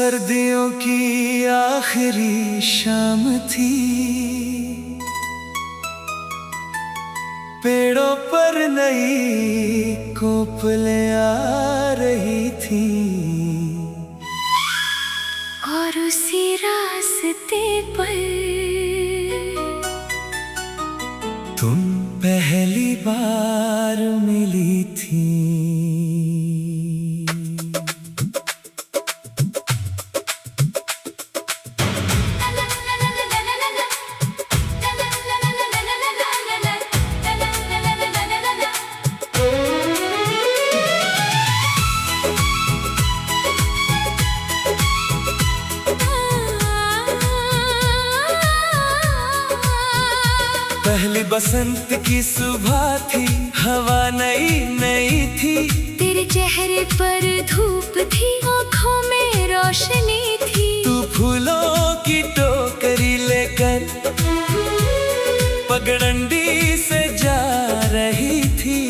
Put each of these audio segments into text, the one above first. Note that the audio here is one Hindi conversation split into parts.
सर्दियों की आखिरी शाम थी, पेड़ों पर नई कोपलें आ रही थी और उसी रास्ते पर तुम पहली बार मिली थी। पहली बसंत की सुबह थी, हवा नई नई थी, तेरे चेहरे पर धूप थी, आँखों में रोशनी थी। तू फूलों की टोकरी लेकर पगडंडी से जा रही थी।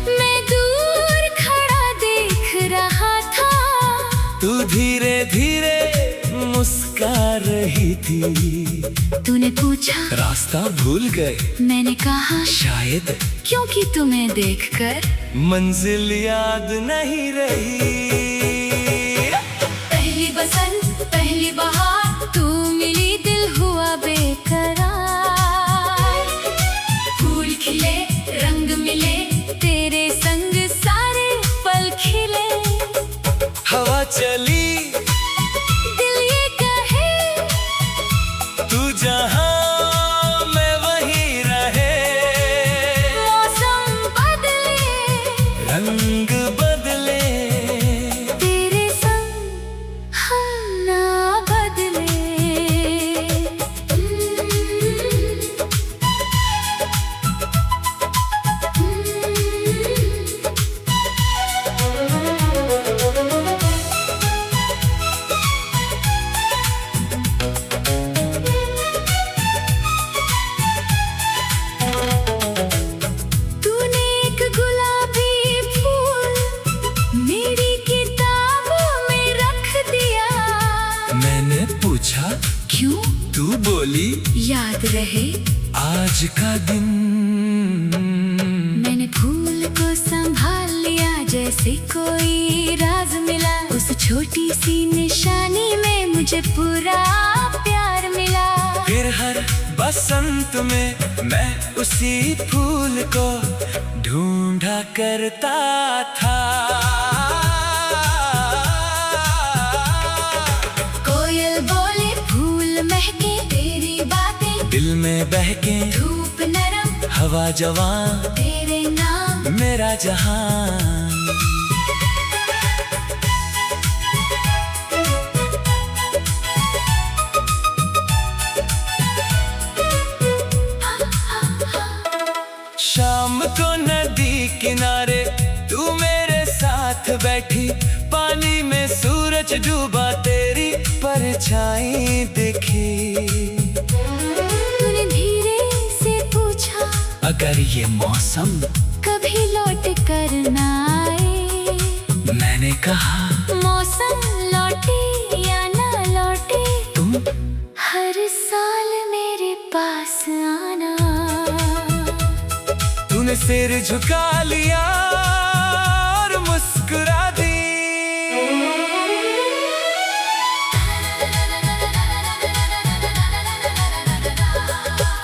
मैं दूर खड़ा देख रहा था, तू धीरे धीरे मुस्कुरा रही थी। तूने पूछा रास्ता भूल गए, मैंने कहा शायद क्योंकि तुम्हें देखकर मंजिल याद नहीं रही। पहली बसंत पहली बहार तू मिली, दिल हुआ बेकरार। फूल खिले रंग मिले, तेरे संग सारे पल खिले। हवा चली दिल ये कहे तू जहां मैं वहीं रहे। मौसम बदले रंग बदले, तेरे संग हम ना बदले। तूने एक गुलाबी फूल मेरी किताबों में रख दिया। मैंने पूछा क्यों? तू बोली याद रहे आज का दिन। मैंने फूल को संभाल लिया जैसे कोई राज मिला। उस छोटी सी निशानी में मुझे पूरा प्यार मिला। फिर हर बसंत में मैं उसी फूल को ढूंढा करता था। कोयल बोले फूल महके, तेरी बातें दिल में बहके, धूप नरम हवा जवां, तेरे नाम। मेरा जहां। शाम को नदी किनारे तू मेरे साथ बैठी, पानी में सूरज डूबा, तेरी परछाई दिखी। तूने धीरे से पूछा अगर ये मौसम कभी लौट कर ना आए। मैंने कहा मौसम लौटे या ना लौटे, तुम हर साल मेरे पास आना। तूने सिर झुका लिया और मुस्कुरा दी।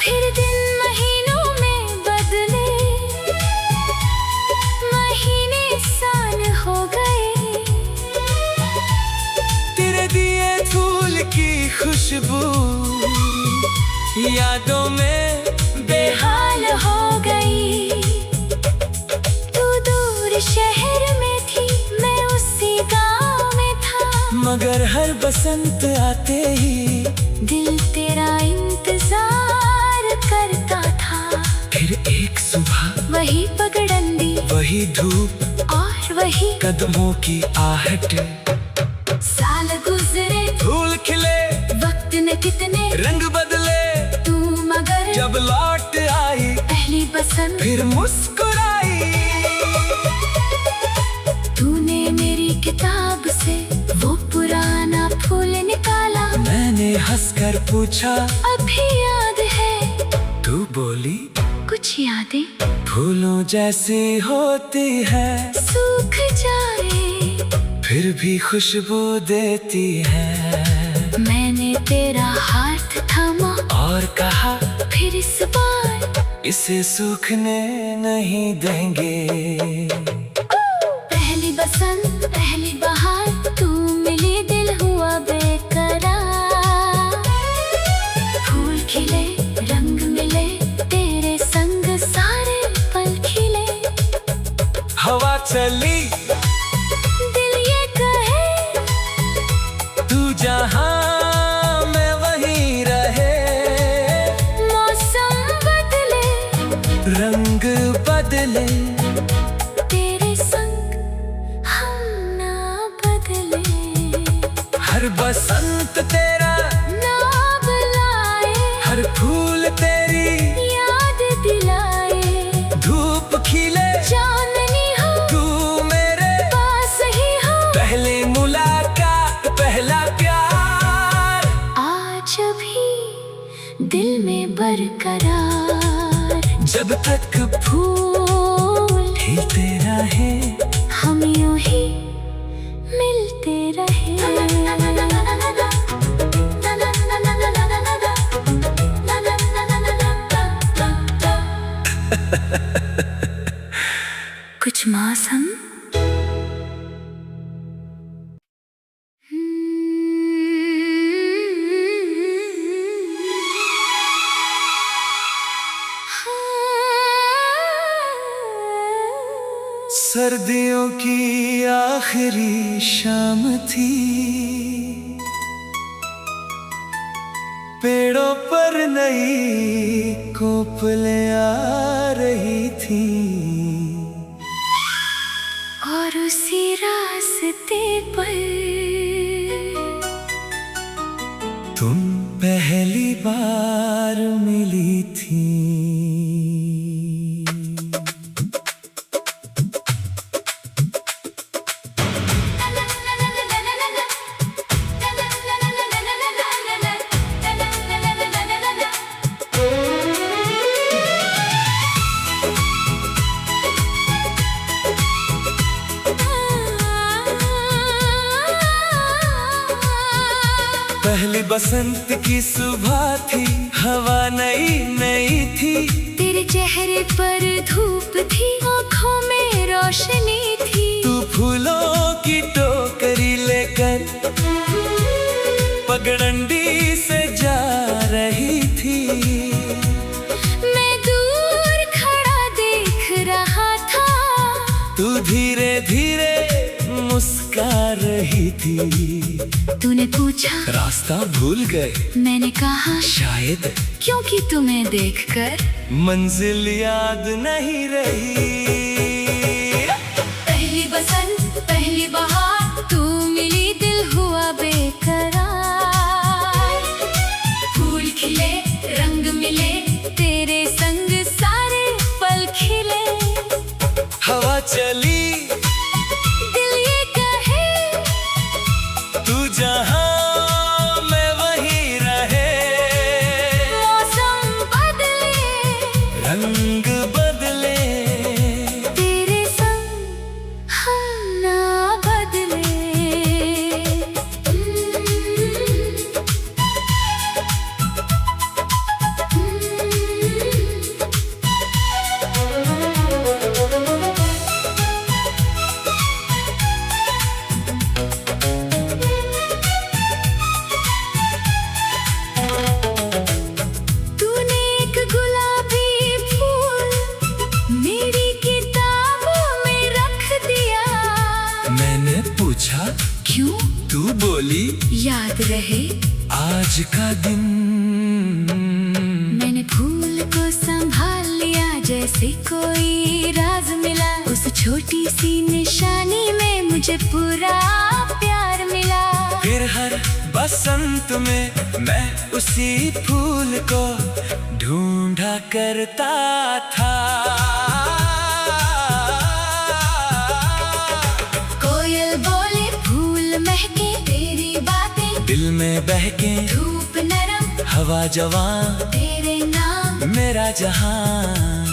फिर दिन महीनों में बदले, महीने साल हो गए। तेरे दिए फूल की खुशबू यादों में बेहाल हो गई। तू दूर शहर में थी, मैं उसी गांव में था। मगर हर बसंत आते ही दिल तेरा इंतजार करता था। फिर एक सुबह वही पगडंडी, वही धूप और वही कदमों की आहट। साल गुजरे, फूल खिले, वक्त ने कितने रंग बदले, तू मगर जब लौट आई पहली बसंत फिर मुस्कुराई। तूने मेरी किताब से वो हंसकर पूछा अभी याद है? तू बोली कुछ यादें फूलों जैसी होती है, सूख जाए फिर भी खुशबू देती है। मैंने तेरा हाथ थामा और कहा फिर इस बार इसे सूखने नहीं देंगे। पहली बसंत पहली बहार तू मिली, दिल हुआ बेकरार। फूल खिले रंग मिले, तेरे संग सारे पल खिले। हवा चली दिल ये कहे तू जहां मैं वहीं रहे। मौसम बदले रंग बदले तेरे संग हम ना बदले। हर बसंत तेरा नाम लाए, हर फूल तेरी याद दिलाए। धूप खिले चांदनी हो तू मेरे पास ही हो, पहली मुलाकात पहला प्यार आज भी दिल में बरकरार। जब तक फूल खिलते रहे हम यूं ही मिलते रहे। कुछ मौसम सर्दियों की आखिरी शाम थी, पेड़ों पर नई कोपलें आ रही थी। और उसी रास्ते पर तुम पहली बार मिली थी। पहली बसंत की सुबह थी, हवा नई नई थी। तेरे चेहरे पर धूप थी, आँखों में रोशनी थी। तू फूलों की टोकरी लेकर पगडंडी से जा रही थी। मैं दूर खड़ा देख रहा था, तू धीरे धीरे मुस्का रही थी। तूने पूछा रास्ता भूल गए, मैंने कहा शायद क्योंकि तुम्हें देखकर मंजिल याद नहीं रही। पहली बसंत पहली बहार तू मिली, दिल हुआ बेकरार। फूल खिले रंग मिले, तेरे संग सारे पल खिले। हवा चली दिल ये कहे तू जहां मैं वहीं रहे। मौसम बदले रंग बदले तेरे संग हम ना बदले। तूने एक गुलाबी फूल मेरी किताबों में रख दिया। मैंने पूछा क्यों? तू बोली याद रहे आज का दिन। मैंने फूल को संभाल लिया, जैसे कोई राज मिला। उस छोटी सी निशानी में मुझे पूरा प्यार मिला। फिर हर बसंत में मैं उसी फूल को ढूंढा करता था। कोयल बोले फूल महके, तेरी बातें दिल में बहके धूप हवा जवान तेरे नाम मेरा जहान।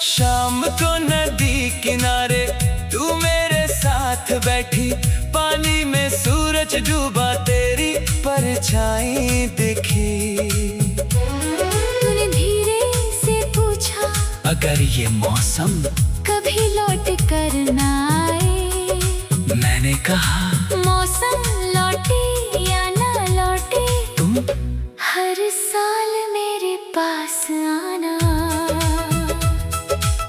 शाम को नदी किनारे तू मेरे साथ बैठी, पानी में सूरज डूबा तेरी परछाई दिखी। तूने धीरे से पूछा अगर ये मौसम कभी लौट कर ना आए, मैंने कहा मौसम लौटे या ना लौटे तुम हर साल मेरे पास आना।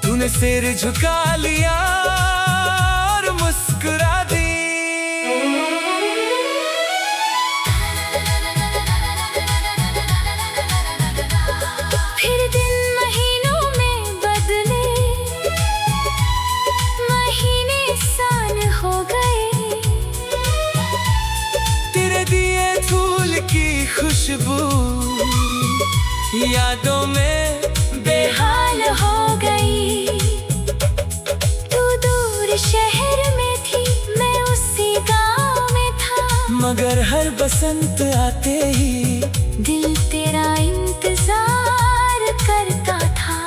तूने सिर झुका लिया और मुस्कुरा दी। फिर दिन महीनों में बदले, महीने साल हो गए। तेरे दिए फूल की खुशबू यादों में बेहाल हो गई। तू दूर शहर में थी, मैं उसी गांव में था, मगर हर बसंत आते ही दिल तेरा इंतजार करता था।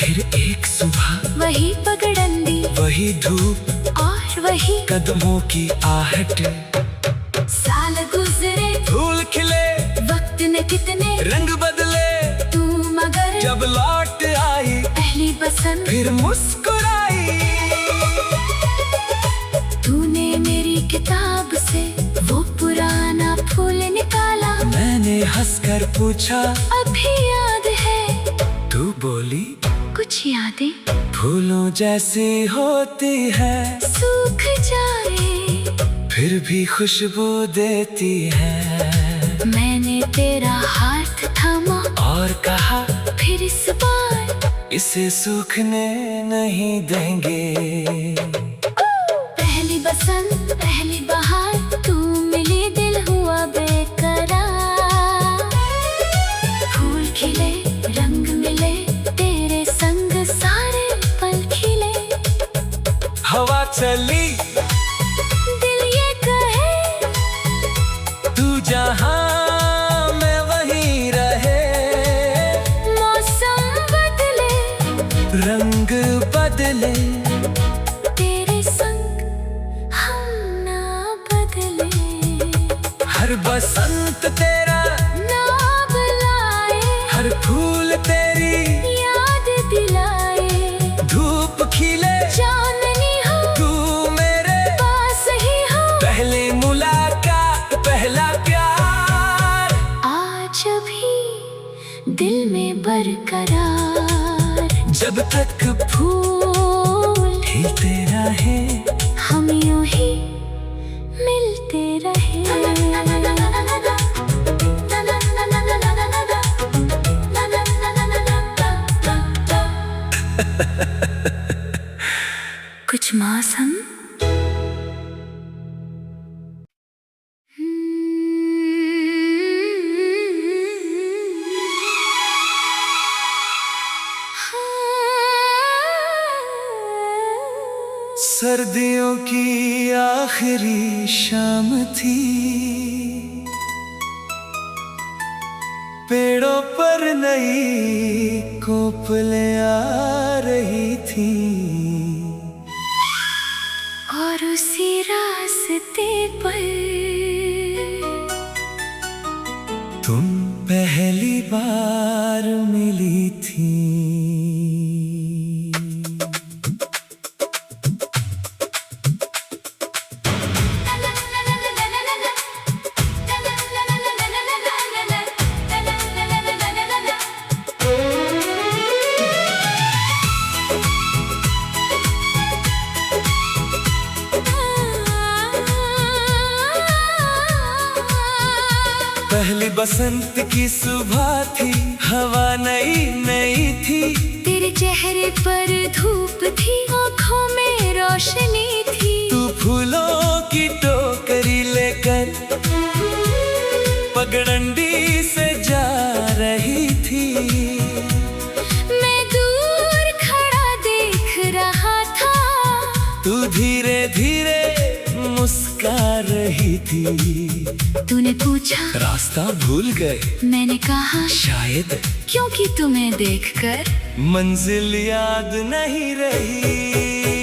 फिर एक सुबह वही पगडंडी, वही धूप और वही कदमों की आहट। साल गुजरे, फूल खिले, वक्त ने कितने रंग बदले, तू मगर जब लौट आई पहली बसंत फिर मुस्कुराई। तूने मेरी किताब से वो पुराना फूल निकाला, मैंने हंसकर पूछा अभी याद है? तू बोली कुछ यादें फूलों जैसी होती है, सूख जाए फिर भी खुशबू देती है। मैंने तेरा हाथ थामा और कहा फिर इस बार इसे सूखने नहीं देंगे। पहली बसंत पहली बहार तू मिली, दिल हुआ बेकरार। फूल खिले, रंग मिले, तेरे संग सारे पल खिले। हवा चली, दिल ये कहे तू जहां मैं वहीं रहे। मौसम बदले, रंग बदले, तेरे संग हम ना बदले। हर बसंत तेरा नाम लाए, हर फूल तेरी याद दिलाए। धूप खिले, चांदनी हो तू मेरे पास ही हो, पहली मुलाकात पहला प्यार आज भी दिल में बरकरार। जब तक फूल खिलते रहे हम यूं ही मिलते रहे। कुछ मौसम सर्दियों की आखिरी शाम थी, पेड़ों पर नई कोपलें आ रही थी। और उसी रास्ते पर तुम पहली बार मिली थी। पहली बसंत की सुबह थी, हवा नई नई थी, तेरे चेहरे पर धूप थी, आँखों में रोशनी थी। तू फूलों की टोकरी लेकर पगडंडी से जा रही थी। मैं दूर थी। तूने पूछा रास्ता भूल गए, मैंने कहा शायद क्योंकि तुम्हें देखकर मंजिल याद नहीं रही।